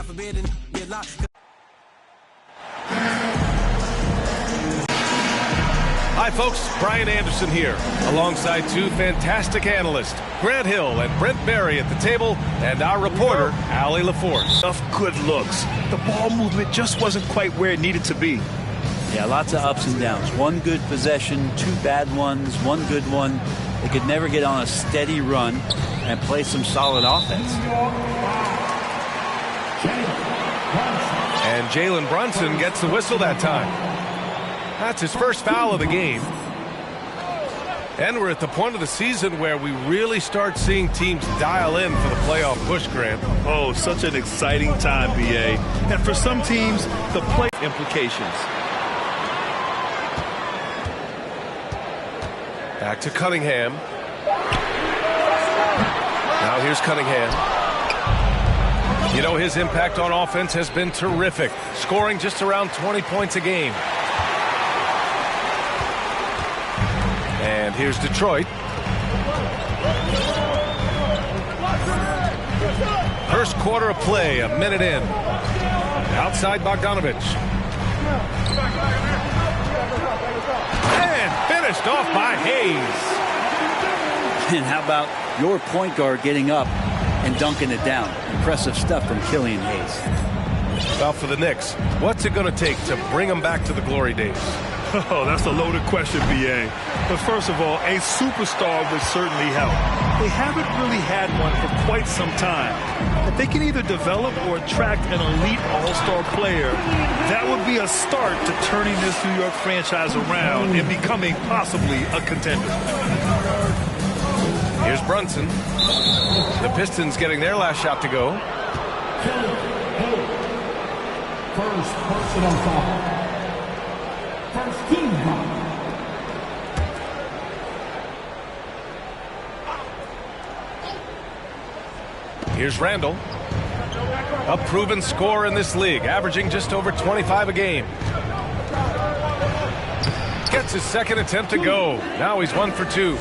God forbid and get locked. Hi folks, Brian Anderson here, alongside two fantastic analysts, Grant Hill and Brent Berry at the table, and our reporter, Allie LaForce. Enough good looks. The ball movement just wasn't quite where it needed to be. Yeah, lots of ups and downs. One good possession, two bad ones, one good one. They could never get on a steady run and play some solid offense. And Jalen Brunson gets the whistle that time. That's his first foul of the game. And we're at the point of the season where we really start seeing teams dial in for the playoff push, Grant. Oh, such an exciting time, B.A. And for some teams, the play implications. Back to Cunningham. Now here's Cunningham. You know, his impact on offense has been terrific, scoring just around 20 points a game. And here's Detroit. First quarter of play, a minute in. Outside Bogdanovich. And finished off by Hayes. And how about your point guard getting up and dunking it down? Impressive stuff from Killian Hayes. Well, for the Knicks, what's it going to take to bring them back to the glory days? Oh, that's a loaded question, B.A. But first of all, a superstar would certainly help. They haven't really had one for quite some time. If they can either develop or attract an elite all-star player, that would be a start to turning this New York franchise around and becoming possibly a contender. Here's Brunson. The Pistons getting their last shot to go. First personal foul. First team foul. Here's Randall. A proven scorer in this league, averaging just over 25 a game. Gets his second attempt to go. Now he's 1 for 2.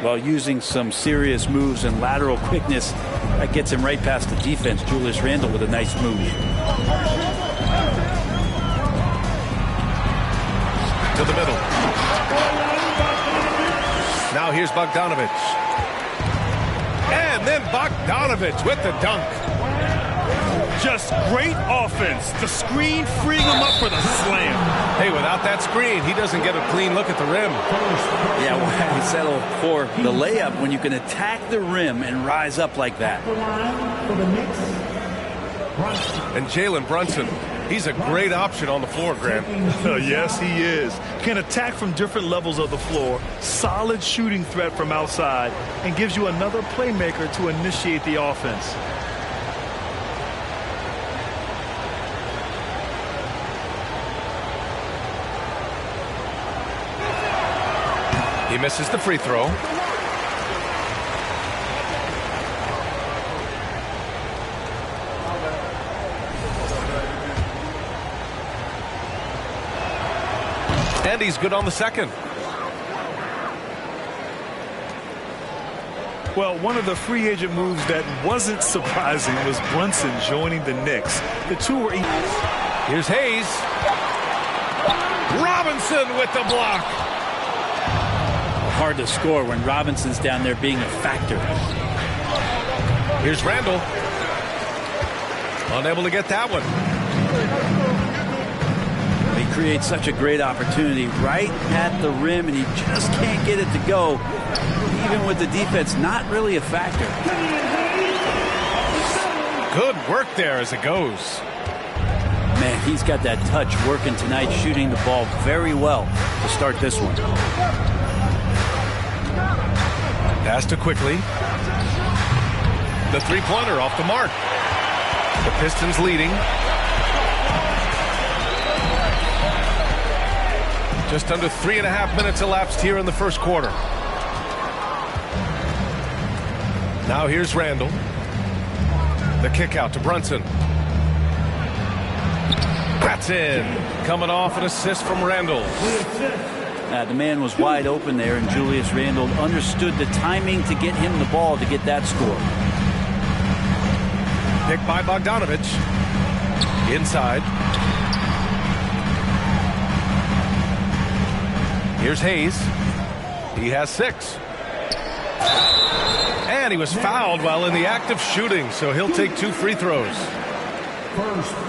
Well, using some serious moves and lateral quickness, that gets him right past the defense. Julius Randle with a nice move. To the middle. Now here's Bogdanovich. And then Bogdanovich with the dunk. Just great offense. The screen freeing him up for the slam. Hey, without that screen, he doesn't get a clean look at the rim. Yeah, why settle for the layup when you can attack the rim and rise up like that? And Jalen Brunson, he's a great option on the floor, Grant. Yes, he is. Can attack from different levels of the floor, solid shooting threat from outside, and gives you another playmaker to initiate the offense. He misses the free throw. And he's good on the second. Well, one of the free agent moves that wasn't surprising was Brunson joining the Knicks. The two were... Here's Hayes. Robinson with the block. Hard to score when Robinson's down there being a factor. Here's Randall. Unable to get that one. He creates such a great opportunity right at the rim, and he just can't get it to go. Even with the defense not really a factor. Good work there as it goes. Man, he's got that touch working tonight, shooting the ball very well to start this one. Pass to quickly. The three-pointer off the mark. The Pistons leading. Just under 3.5 minutes elapsed here in the first quarter. Now here's Randall. The kick out to Brunson. That's in. Coming off an assist from Randall. The man was wide open there, and Julius Randle understood the timing to get him the ball to get that score. Picked by Bogdanovich. Inside. Here's Hayes. He has 6. And he was fouled while in the act of shooting, so he'll take 2 free throws.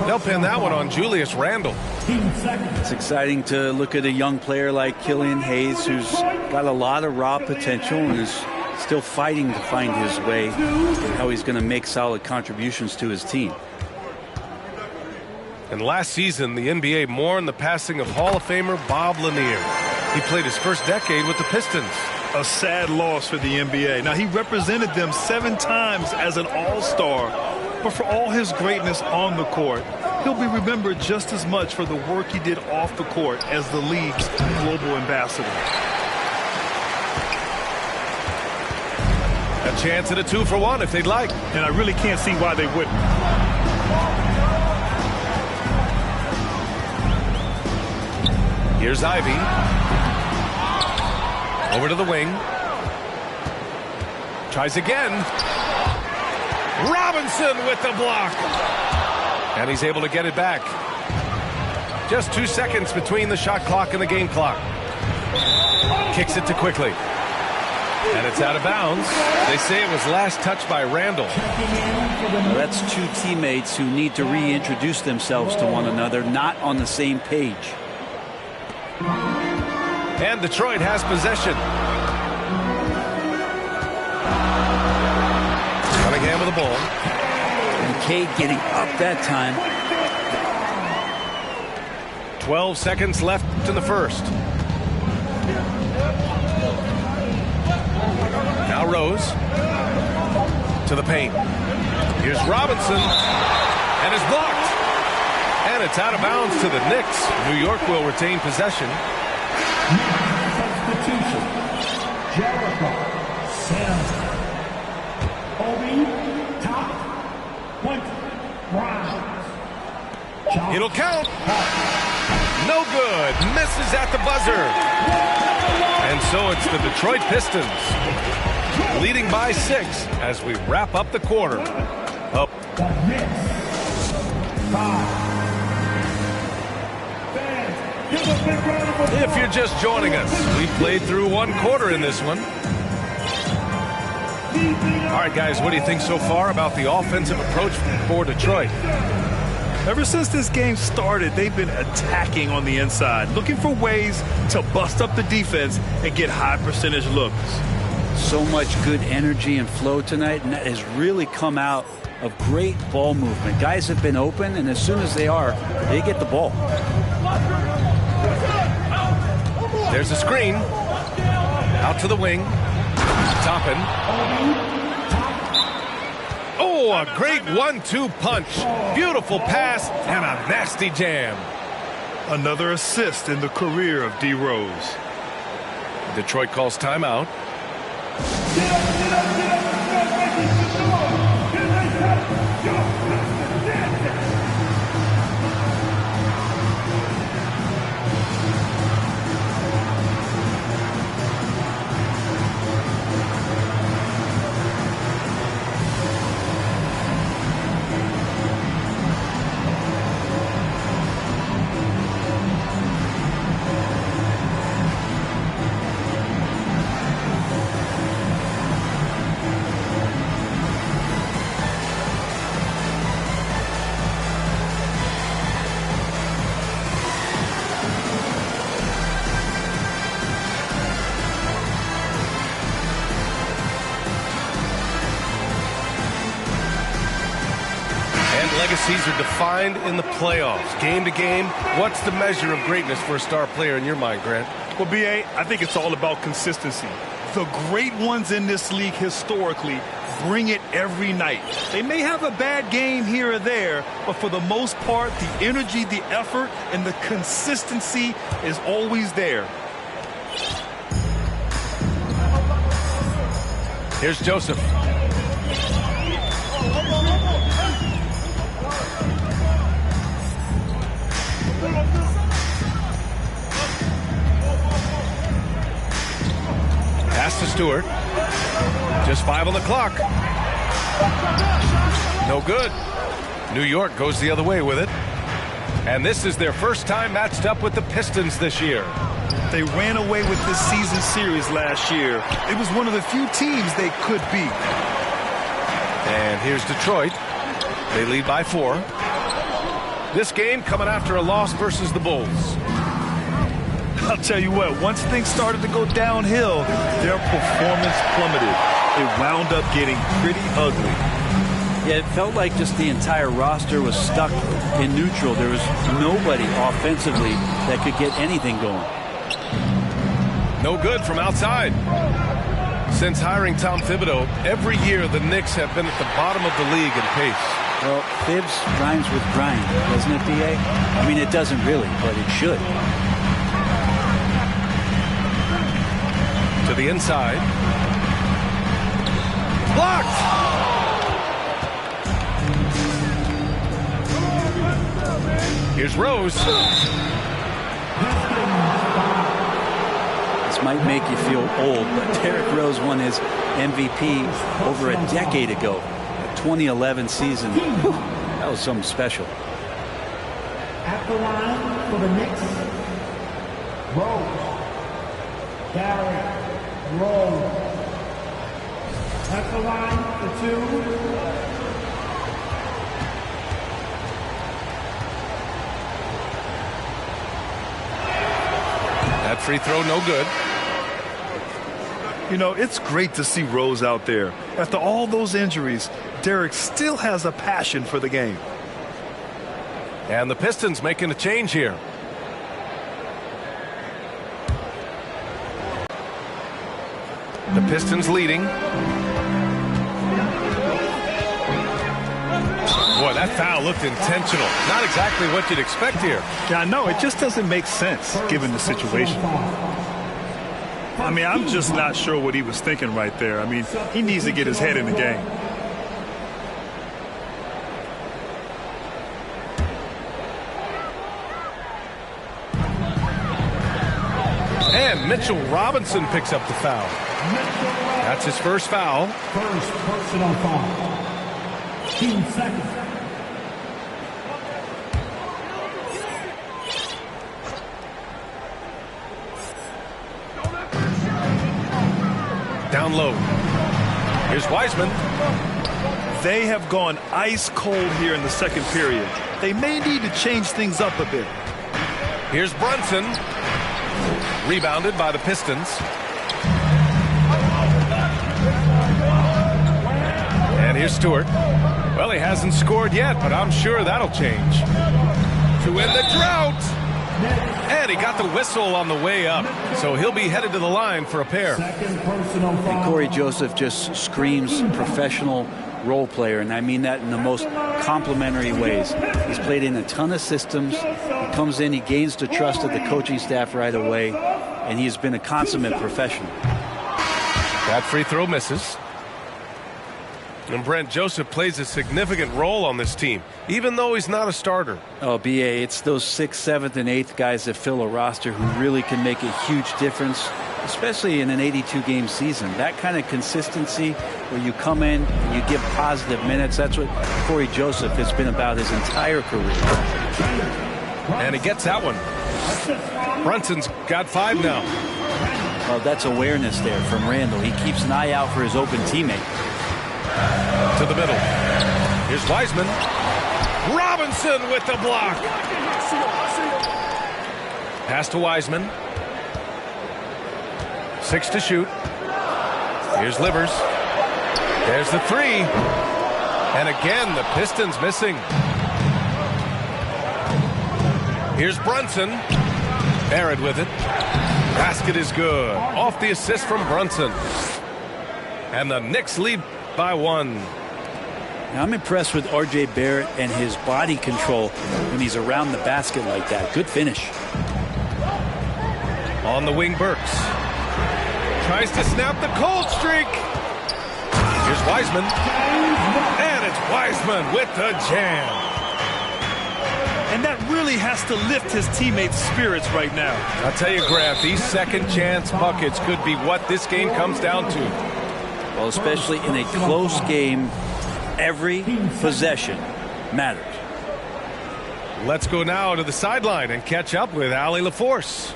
They'll pin that one on Julius Randle. It's exciting to look at a young player like Killian Hayes, who's got a lot of raw potential and is still fighting to find his way and how he's going to make solid contributions to his team. And last season, the NBA mourned the passing of Hall of Famer Bob Lanier. He played his first decade with the Pistons. A sad loss for the NBA. Now, he represented them 7 times as an all-star, but for all his greatness on the court, he'll be remembered just as much for the work he did off the court as the league's global ambassador. A chance at a 2-for-1 if they'd like. And I really can't see why they wouldn't. Here's Ivy. Over to the wing. Tries again. Robinson with the block. And he's able to get it back. Just 2 seconds between the shot clock and the game clock. Kicks it to Quickly. And it's out of bounds. They say it was last touched by Randle. Well, that's 2 teammates who need to reintroduce themselves to one another, not on the same page. And Detroit has possession. Cunningham with the ball. And Cade getting up that time. 12 seconds left in the first. Now Rose to the paint. Here's Robinson. And it's blocked. And it's out of bounds to the Knicks. New York will retain possession. Substitution. Jericho. Sanders. Obi. Top. Point. Browns. It'll count. No good. Misses at the buzzer. And so it's the Detroit Pistons leading by 6 as we wrap up the quarter. Up. The Knicks. 5. If you're just joining us, we played through 1 quarter in this one. All right, guys, what do you think so far about the offensive approach for Detroit? Ever since this game started, they've been attacking on the inside, looking for ways to bust up the defense and get high percentage looks. So much good energy and flow tonight, and that has really come out of great ball movement. Guys have been open, and as soon as they are, they get the ball. There's a screen. Out to the wing. Toppin. Oh, a great 1-2 punch. Beautiful pass and a nasty jam. Another assist in the career of D. Rose. Detroit calls timeout. Legacies are defined in the playoffs. Game to game, what's the measure of greatness for a star player in your mind, Grant? Well, B.A., I think it's all about consistency. The great ones in this league historically bring it every night. They may have a bad game here or there, but for the most part, the energy, the effort, and the consistency is always there. Here's Joseph. Pass to Stewart. Just 5 on the clock. No good. New York goes the other way with it. And this is their first time matched up with the Pistons this year. They ran away with this season series last year. It was one of the few teams they could beat. And here's Detroit. They lead by 4. This game coming after a loss versus the Bulls. I'll tell you what, once things started to go downhill, their performance plummeted. It wound up getting pretty ugly. Yeah, it felt like just the entire roster was stuck in neutral. There was nobody offensively that could get anything going. No good from outside. Since hiring Tom Thibodeau, every year the Knicks have been at the bottom of the league in pace. Well, Thibs rhymes with grind, doesn't it, D.A.? I mean, it doesn't really, but it should. To the inside. Blocked! Here's Rose. This might make you feel old, but Derrick Rose won his MVP over a decade ago. The 2011 season. Whew, that was something special. At the line for the Knicks, Rose. Derrick Rose. At the line for 2. That free throw no good. You know, it's great to see Rose out there. After all those injuries, Derrick still has a passion for the game. And the Pistons making a change here. The Pistons leading. Boy, that foul looked intentional. Not exactly what you'd expect here. Yeah, I know. It just doesn't make sense given the situation. I mean, I'm just not sure what he was thinking right there. I mean, he needs to get his head in the game. And Mitchell Robinson picks up the foul. That's his first foul. First personal foul. 2 seconds. Down low. Here's Wiseman. They have gone ice cold here in the second period. They may need to change things up a bit. Here's Brunson. Rebounded by the Pistons. And here's Stewart. Well, he hasn't scored yet, but I'm sure that'll change. To end the drought. And he got the whistle on the way up. So he'll be headed to the line for a pair. Second personal foul. And Corey Joseph just screams professional role player, and I mean that in the most complimentary ways. He's played in a ton of systems. He comes in, he gains the trust of the coaching staff right away, and he's been a consummate professional. That free throw misses. And Brent, Joseph plays a significant role on this team, even though he's not a starter. Oh, B.A., it's those 6th, 7th, and 8th guys that fill a roster who really can make a huge difference, especially in an 82-game season. That kind of consistency where you come in and you give positive minutes, that's what Corey Joseph has been about his entire career. And he gets that one. Brunson's got 5 now. Well, that's awareness there from Randall. He keeps an eye out for his open teammate. To the middle. Here's Wiseman. Robinson with the block. Pass to Wiseman. 6 to shoot. Here's Livers. There's the 3. And again, the Pistons missing. Here's Brunson. Barrett with it. Basket is good. Off the assist from Brunson. And the Knicks lead by 1. Now, I'm impressed with R.J. Barrett and his body control when he's around the basket like that. Good finish. On the wing, Burks. Tries to snap the cold streak. Here's Wiseman. And it's Wiseman with the jam. And that really has to lift his teammates' spirits right now. I'll tell you, Grant, these second chance buckets could be what this game comes down to. Well, especially in a close game, every possession matters. Let's go now to the sideline and catch up with Allie LaForce.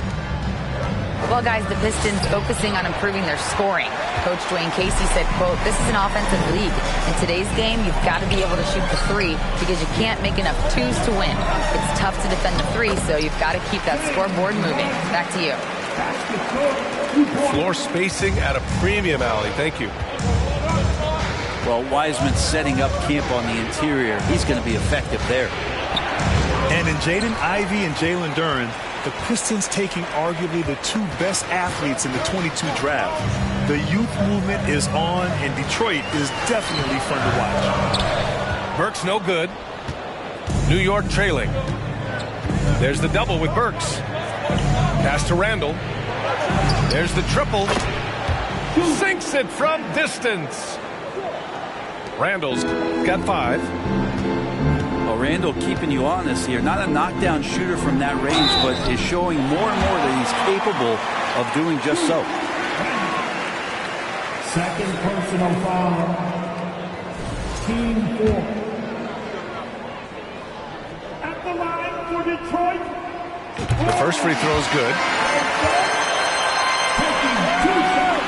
Well, guys, the Pistons focusing on improving their scoring. Coach Dwayne Casey said, quote, "This is an offensive league. In today's game, you've got to be able to shoot the three because you can't make enough twos to win. It's tough to defend the three, so you've got to keep that scoreboard moving." Back to you. Floor spacing at a premium, Allie. Thank you. Well, Wiseman's setting up camp on the interior. He's going to be effective there. And in Jaden Ivey and Jalen Duren, the Pistons taking arguably the two best athletes in the 22 draft. The youth movement is on, and Detroit is definitely fun to watch. Burks no good. New York trailing. There's the double with Burks. Pass to Randall. There's the triple. Sinks it from distance. Randall's got 5. Well, Randall keeping you honest here. Not a knockdown shooter from that range, but is showing more and more that he's capable of doing just so. Second personal foul. Team 4. At the line for Detroit. The first free throw is good. Taking 2 shots.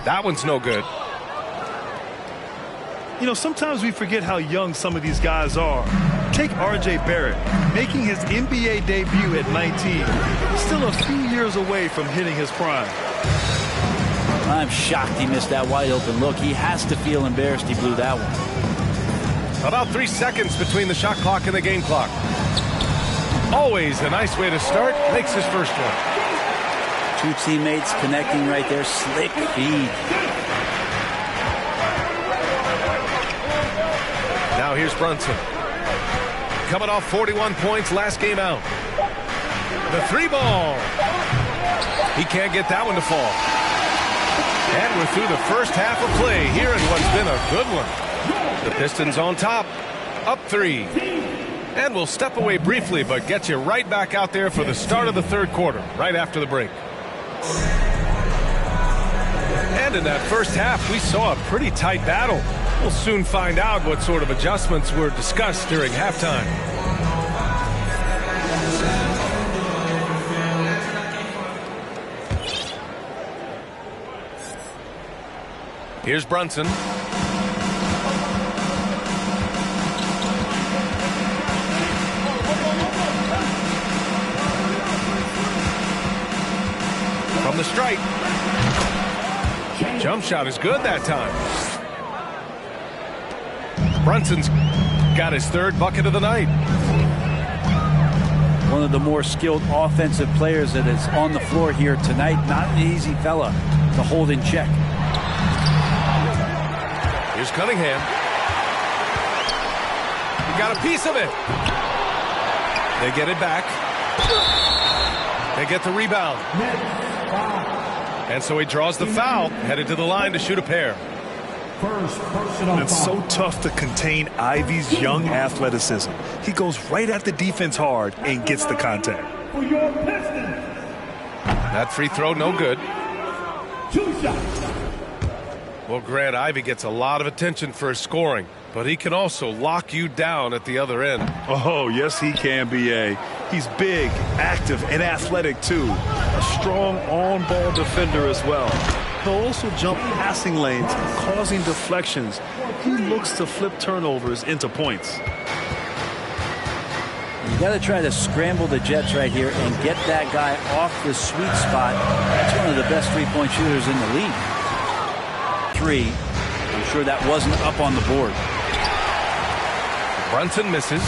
That one's no good. You know, sometimes we forget how young some of these guys are. Take R.J. Barrett, making his NBA debut at 19. Still a few years away from hitting his prime. I'm shocked he missed that wide open look. He has to feel embarrassed he blew that one. About 3 seconds between the shot clock and the game clock. Always a nice way to start. Makes his first one. Two teammates connecting right there. Slick feed. Now here's Brunson. Coming off 41 points last game out. The 3 ball. He can't get that one to fall. And we're through the first half of play here in what's been a good one. The Pistons on top. Up 3. And we'll step away briefly, but get you right back out there for the start of the third quarter, right after the break. And in that first half, we saw a pretty tight battle. We'll soon find out what sort of adjustments were discussed during halftime. Here's Brunson. From the stripe. Jump shot is good that time. Brunson's got his 3rd bucket of the night. One of the more skilled offensive players that is on the floor here tonight. Not an easy fella to hold in check. Here's Cunningham. He got a piece of it. They get it back. They get the rebound. And so he draws the foul, headed to the line to shoot a pair. First personal It's so tough to contain Ivey's young athleticism. He goes right at the defense hard and gets the contact. for your Pistons. That free throw no good. 2 shots. Well, Grant, Ivey gets a lot of attention for his scoring, but he can also lock you down at the other end. Oh, yes, he can, B.A. He's big, active, and athletic, too. A strong on-ball defender as well. He'll also jump passing lanes, causing deflections. He looks to flip turnovers into points. You got to try to scramble the Jets right here and get that guy off the sweet spot. That's one of the best three-point shooters in the league. 3. I'm sure that wasn't up on the board. Brunson misses.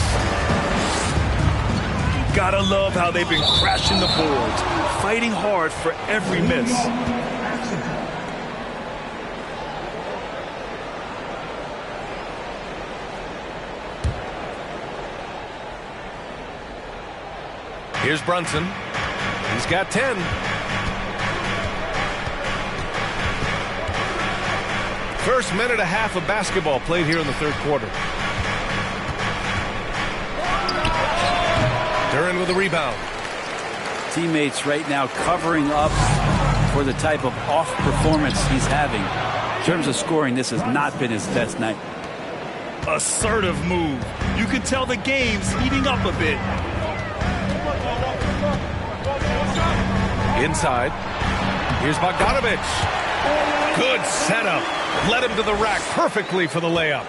Gotta love how they've been crashing the boards, fighting hard for every miss. Here's Brunson. He's got 10. First minute and a half of basketball played here in the third quarter. the rebound. Teammates right now covering up for the type of off performance he's having. In terms of scoring, this has not been his best night. Assertive move. You can tell the game's heating up a bit. Inside. Here's Bogdanovich. Good setup. Led him to the rack perfectly for the layup.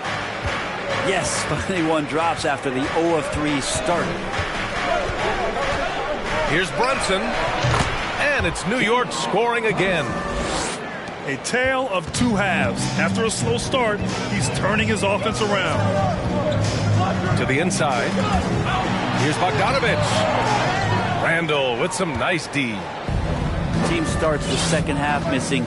Yes, finally one drops after the 0 of 3 start. Here's Brunson. And it's New York scoring again. A tale of two halves. After a slow start, he's turning his offense around. To the inside. Here's Bogdanovich. Randall with some nice D. Team starts the second half missing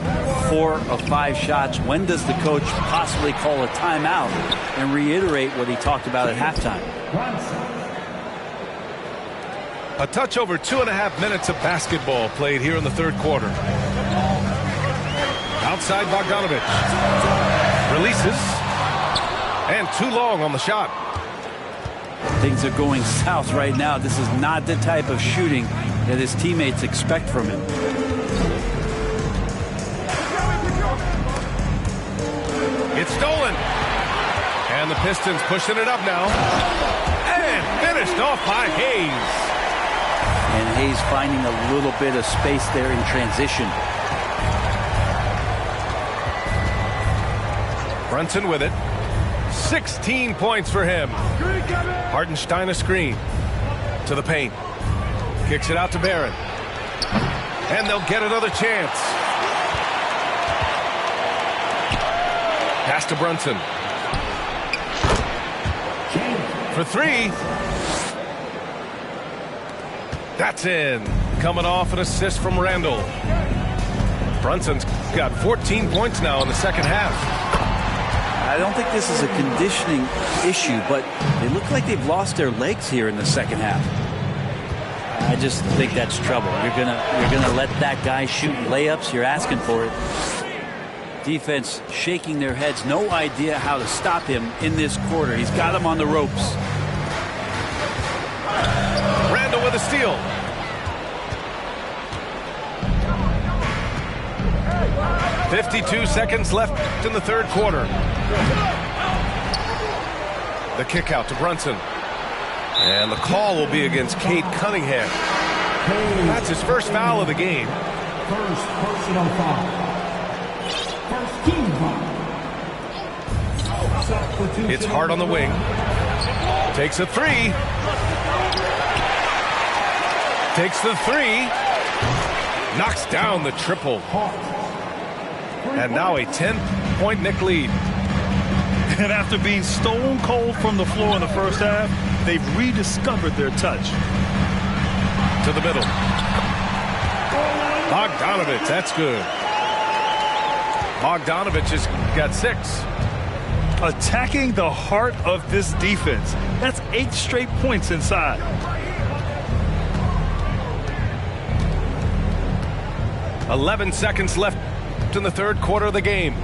4 of 5 shots. When does the coach possibly call a timeout and reiterate what he talked about at halftime? A touch over 2.5 minutes of basketball played here in the third quarter. Outside Bogdanovich. Releases. And too long on the shot. Things are going south right now. This is not the type of shooting that his teammates expect from him. It's stolen. And the Pistons pushing it up now. And finished off by Hayes. And Hayes finding a little bit of space there in transition. Brunson with it. 16 points for him. Hartenstein a screen. To the paint. Kicks it out to Barron. And they'll get another chance. Pass to Brunson. For 3. That's in. Coming off an assist from Randall. Brunson's got 14 points now in the second half. I don't think this is a conditioning issue, but they look like they've lost their legs here in the second half. I just think that's trouble. You're gonna let that guy shoot layups. You're asking for it. Defense shaking their heads. No idea how to stop him in this quarter. He's got him on the ropes. Randall with a steal. .52 seconds left in the third quarter. The kick out to Brunson. And the call will be against Cade Cunningham. That's his first foul of the game. First personal foul. First team foul. Substitution. It's Hart on the wing. Takes a 3. Takes the 3. Knocks down the triple. And now a 10-point Knick lead. And after being stone cold from the floor in the first half, they've rediscovered their touch. To the middle. Bogdanovich, that's good. Bogdanovich has got 6. Attacking the heart of this defense. That's 8 straight points inside. .11 seconds left in the third quarter of the game.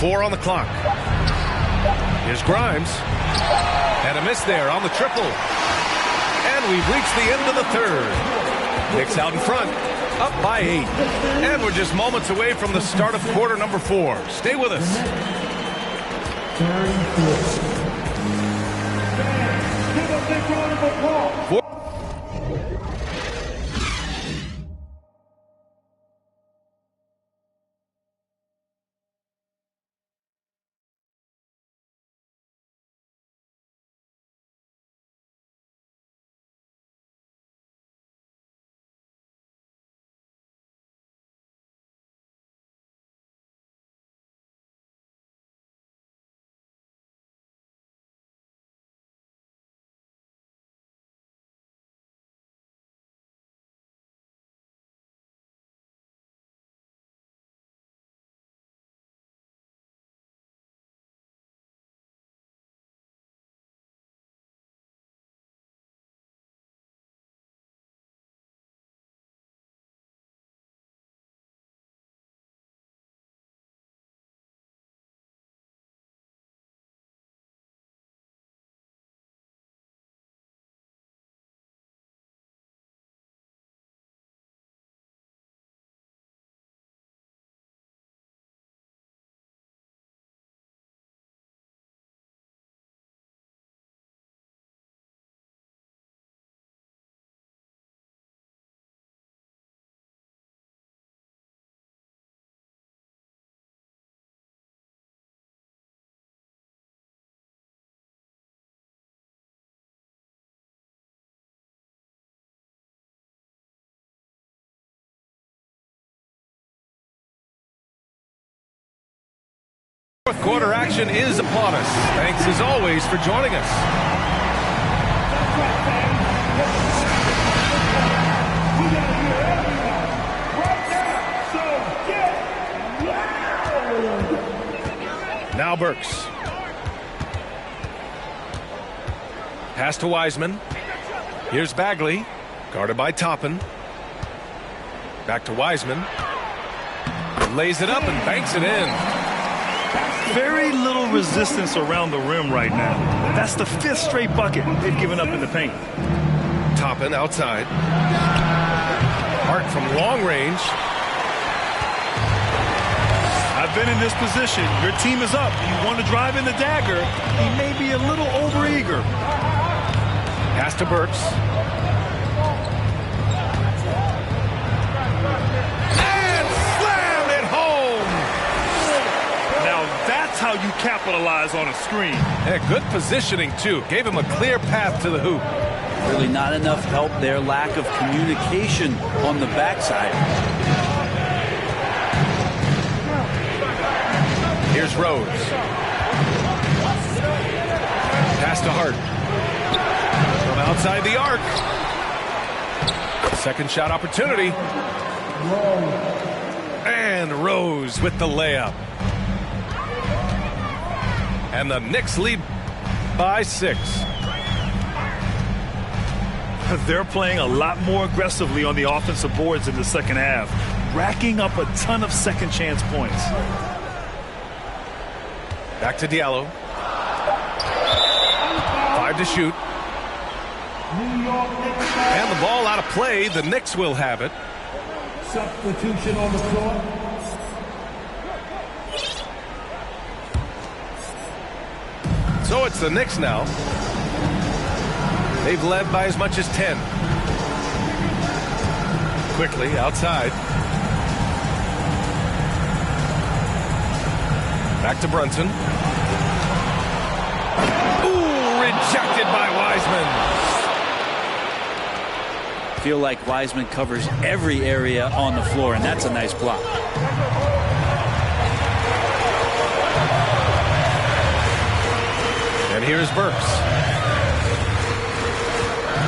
4 on the clock. Here's Grimes. And a miss there on the triple. And we've reached the end of the third. Knicks out in front, up by 8. And we're just moments away from the start of quarter number 4. Stay with us. 34. Fourth quarter action is upon us. Thanks as always for joining us. We gotta hear everyone right now, so get loud! Now Burks. Pass to Wiseman. Here's Bagley, guarded by Toppin. Back to Wiseman. Lays it up and banks it in. Very little resistance around the rim right now. That's the 5th straight bucket they've given up in the paint. Toppin outside. Hart from long range. I've been in this position. Your team is up. You want to drive in the dagger. He may be a little overeager. Pass to Burks. And slam it home! Now that's how you capitalize on a screen. And good positioning, too. Gave him a clear path to the hoop. Really not enough help there. Lack of communication on the backside. Here's Rhodes. Pass to Hart. From outside the arc. Second shot opportunity. And Rose with the layup. And the Knicks lead by 6. They're playing a lot more aggressively on the offensive boards in the second half, racking up a ton of second chance points. Back to Diallo. 5 to shoot. And the ball out of play. The Knicks will have it. Substitution on the floor. So it's the Knicks now. They've led by as much as 10. Quickly outside. Back to Brunson. Ooh, rejected by Wiseman. Feel like Wiseman covers every area on the floor, and that's a nice block. And here's Burks.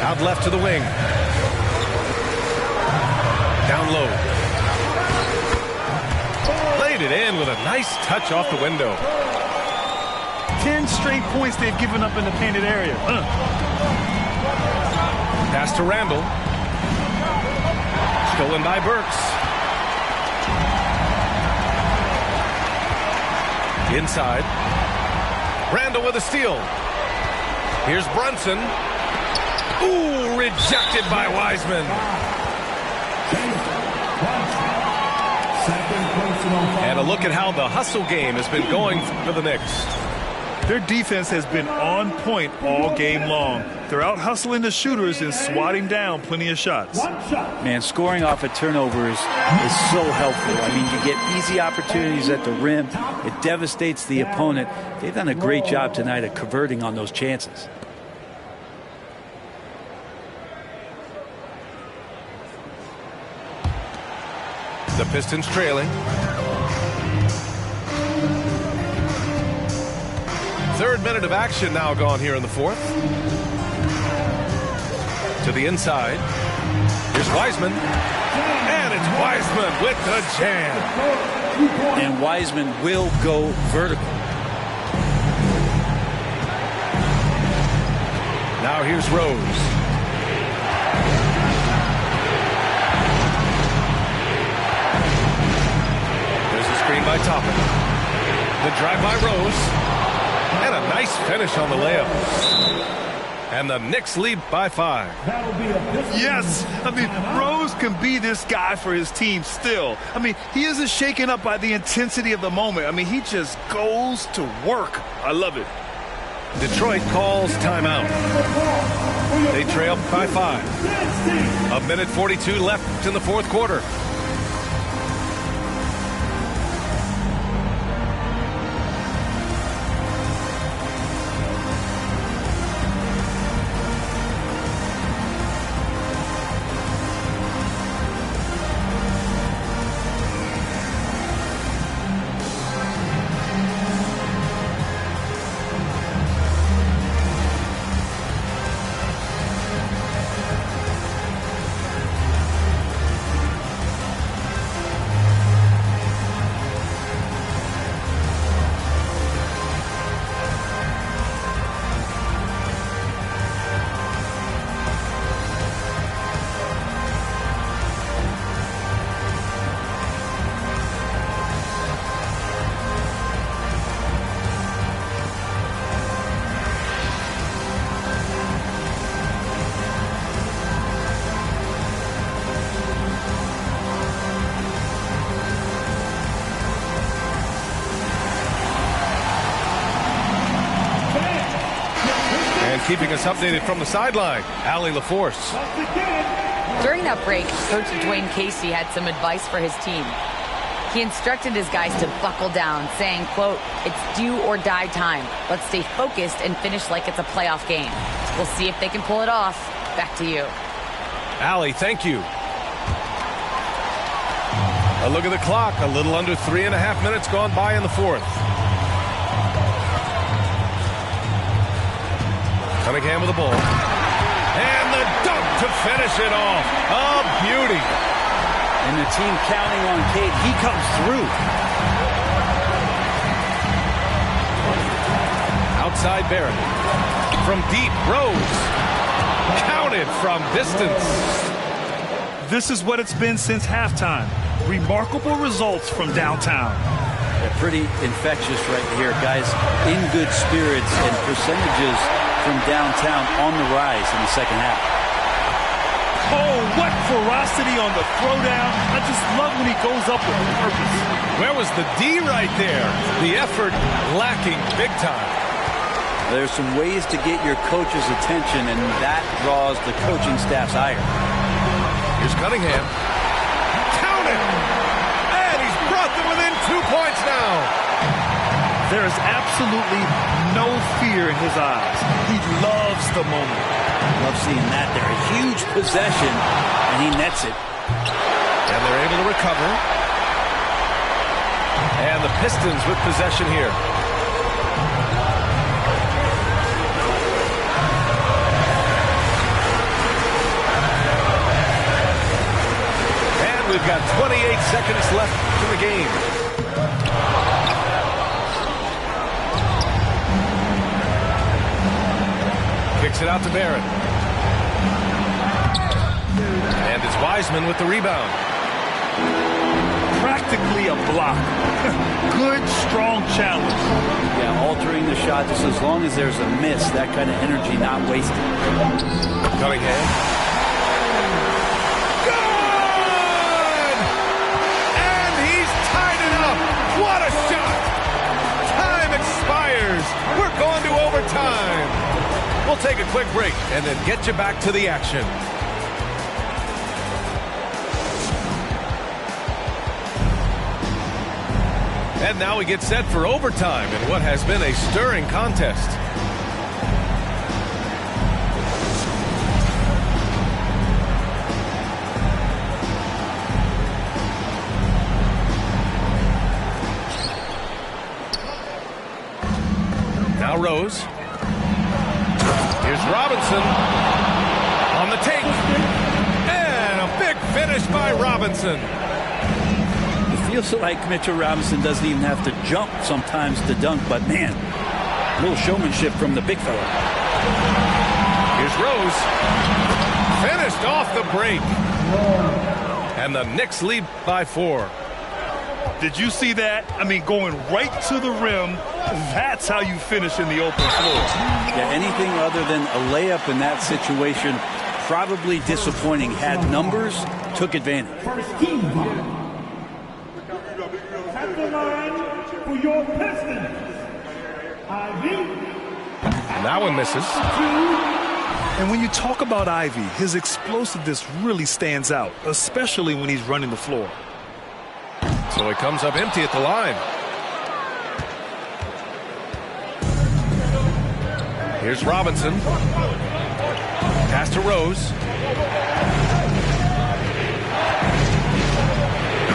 Out left to the wing. Down low. Laid it in with a nice touch off the window. 10 straight points they've given up in the painted area. Pass to Randall. Stolen by Burks. Inside. Randall with a steal. Here's Brunson. Ooh, rejected by Wiseman. And a look at how the hustle game has been going for the Knicks. Their defense has been on point all game long. They're out hustling the shooters and swatting down plenty of shots. Man, scoring off a turnover is so helpful. I mean, you get easy opportunities at the rim. It devastates the opponent. They've done a great job tonight of converting on those chances. The Pistons trailing. Third minute of action now gone here in the fourth. To the inside. Here's Wiseman. And it's Wiseman with the jam. And Wiseman will go vertical. Now here's Rose. There's a screen by Toppin. The drive by Rose. And a nice finish on the layup. And the Knicks lead by 5. Yes, I mean, Rose can be this guy for his team still. I mean, he isn't shaken up by the intensity of the moment. I mean, he just goes to work. I love it. Detroit calls timeout. They trail by 5. 1:42 left in the fourth quarter. And keeping us updated from the sideline, Allie LaForce. During that break, Coach Dwayne Casey had some advice for his team. He instructed his guys to buckle down, saying, quote, "It's do or die time. Let's stay focused and finish like it's a playoff game." We'll see if they can pull it off. Back to you. Allie, thank you. A look at the clock. A little under 3.5 minutes gone by in the fourth. Cunningham with the ball. And the dunk to finish it off. A beauty. And the team counting on Cade. He comes through. Outside Barrett. From deep, Rose. Counted from distance. This is what it's been since halftime. Remarkable results from downtown. They're pretty infectious right here, guys. In good spirits and percentages from downtown on the rise in the second half. Oh, what ferocity on the throwdown. I just love when he goes up with purpose. Where was the D right there? The effort lacking big time. There's some ways to get your coach's attention, and that draws the coaching staff's ire. Here's Cunningham. Count it! And he's brought them within 2 points now. There is absolutely no fear in his eyes. He loves the moment. Love seeing that there. A huge possession, and he nets it. And they're able to recover. And the Pistons with possession here. And we've got 28 seconds left in the game. Kicks it out to Barrett. And it's Wiseman with the rebound. Practically a block. Good, strong challenge. Yeah, altering the shot just as long as there's a miss. That kind of energy not wasted. Cunningham. Good! And he's tied it up. What a shot! Time expires. We're going to overtime. We'll take a quick break and then get you back to the action. And now we get set for overtime in what has been a stirring contest. Now Rose. Here's Robinson on the take. And a big finish by Robinson. It feels like Mitchell Robinson doesn't even have to jump sometimes to dunk, but man, a little showmanship from the big fella. Here's Rose. Finished off the break. And the Knicks lead by 4. Did you see that? I mean, going right to the rim. That's how you finish in the open floor. Yeah, anything other than a layup in that situation, probably disappointing. Had numbers, took advantage. At the line for your Pistons, Ivy. That one misses. And when you talk about Ivy, his explosiveness really stands out, especially when he's running the floor. So he comes up empty at the line. Here's Robinson. Pass to Rose.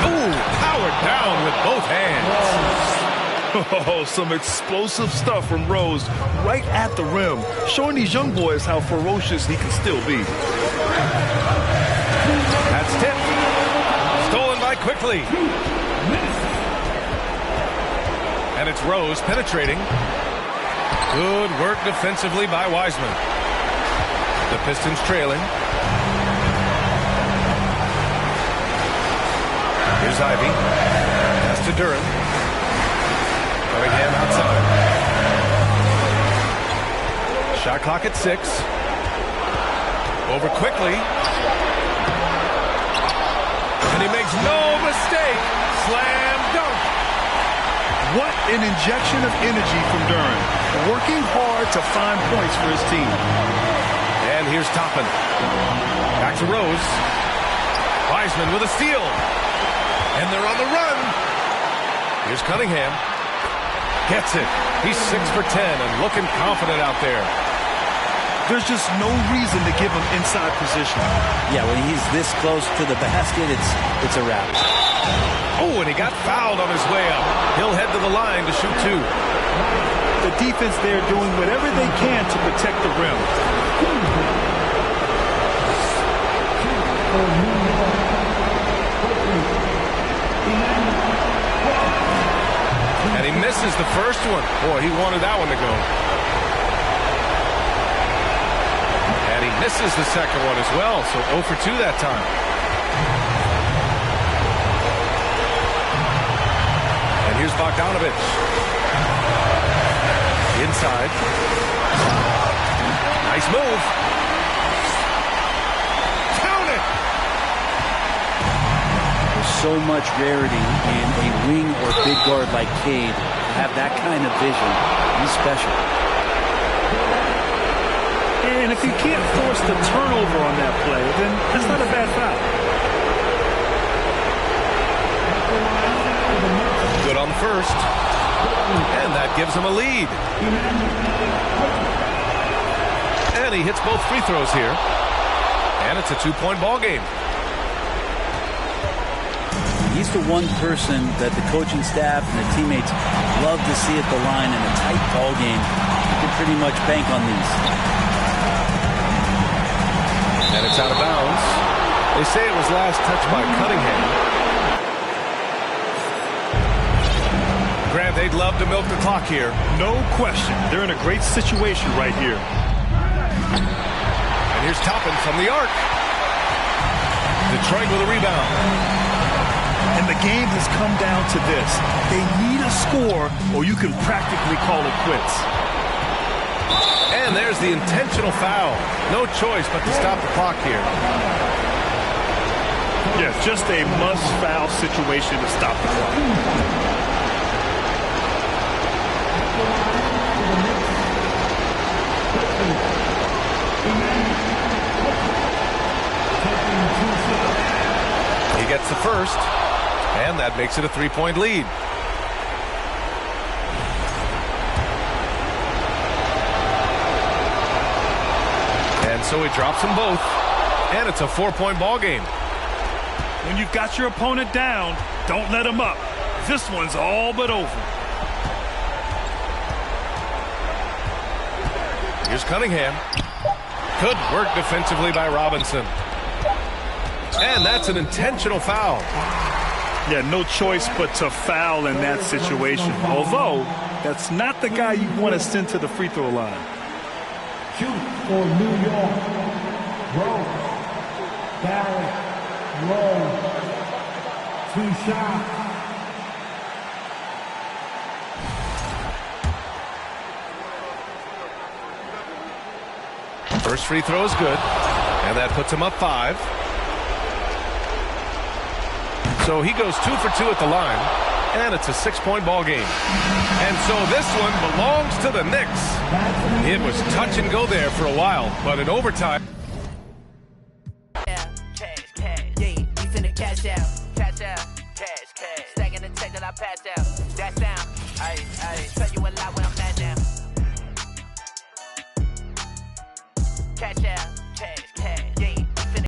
Ooh, powered down with both hands. Oh, some explosive stuff from Rose right at the rim, showing these young boys how ferocious he can still be. That's tipped. Stolen by Quickly. And it's Rose penetrating. Good work defensively by Wiseman. The Pistons trailing. Here's Ivy. Pass to Duran. Cunningham outside. Shot clock at 6. Over Quickly. And he makes no mistake. Slam dunk. What an injection of energy from Duran. Working hard to find points for his team. And here's Toppin. Back to Rose. Wiseman with a steal. And they're on the run. Here's Cunningham. Gets it. He's 6 for 10 and looking confident out there. There's just no reason to give him inside position. Yeah, when he's this close to the basket, it's a wrap. Oh, and he got fouled on his way up. He'll head to the line to shoot 2. The defense there doing whatever they can to protect the rim. And he misses the first one. Boy, he wanted that one to go. And he misses the second one as well, so 0 for 2 that time. And here's Bogdanovich. Inside. Nice move. Count it! There's so much rarity in a wing or big guard like Cade to have that kind of vision. He's special. And if you can't force the turnover on that play, then that's not a bad foul. Good on the first. And that gives him a lead. And he hits both free throws here. And it's a 2-point ball game. He's the one person that the coaching staff and the teammates love to see at the line in a tight ball game. You can pretty much bank on these. And it's out of bounds. They say it was last touched by Cunningham. Grant, they'd love to milk the clock here. No question. They're in a great situation right here. And here's Toppin from the arc. Detroit with a rebound. And the game has come down to this. They need a score or you can practically call it quits. And there's the intentional foul. No choice but to stop the clock here. Yes, just a must-foul situation to stop the clock. He gets the first, and that makes it a 3-point lead. And so he drops them both, and it's a 4-point ball game. When you've got your opponent down, don't let him up. This one's all but over. Here's Cunningham. Good work defensively by Robinson. And that's an intentional foul. Yeah, no choice but to foul in that situation. Although, that's not the guy you want to send to the free throw line. Shoot for New York. Rose. Barrett. Rose. 2 shots. First free throw is good, and that puts him up 5. So he goes 2 for 2 at the line, and it's a 6-point ball game. And so this one belongs to the Knicks. It was touch and go there for a while, but in overtime. Cash, yeah, we finna cash out, cash, stacking the check that I passed out, that's down, ayy.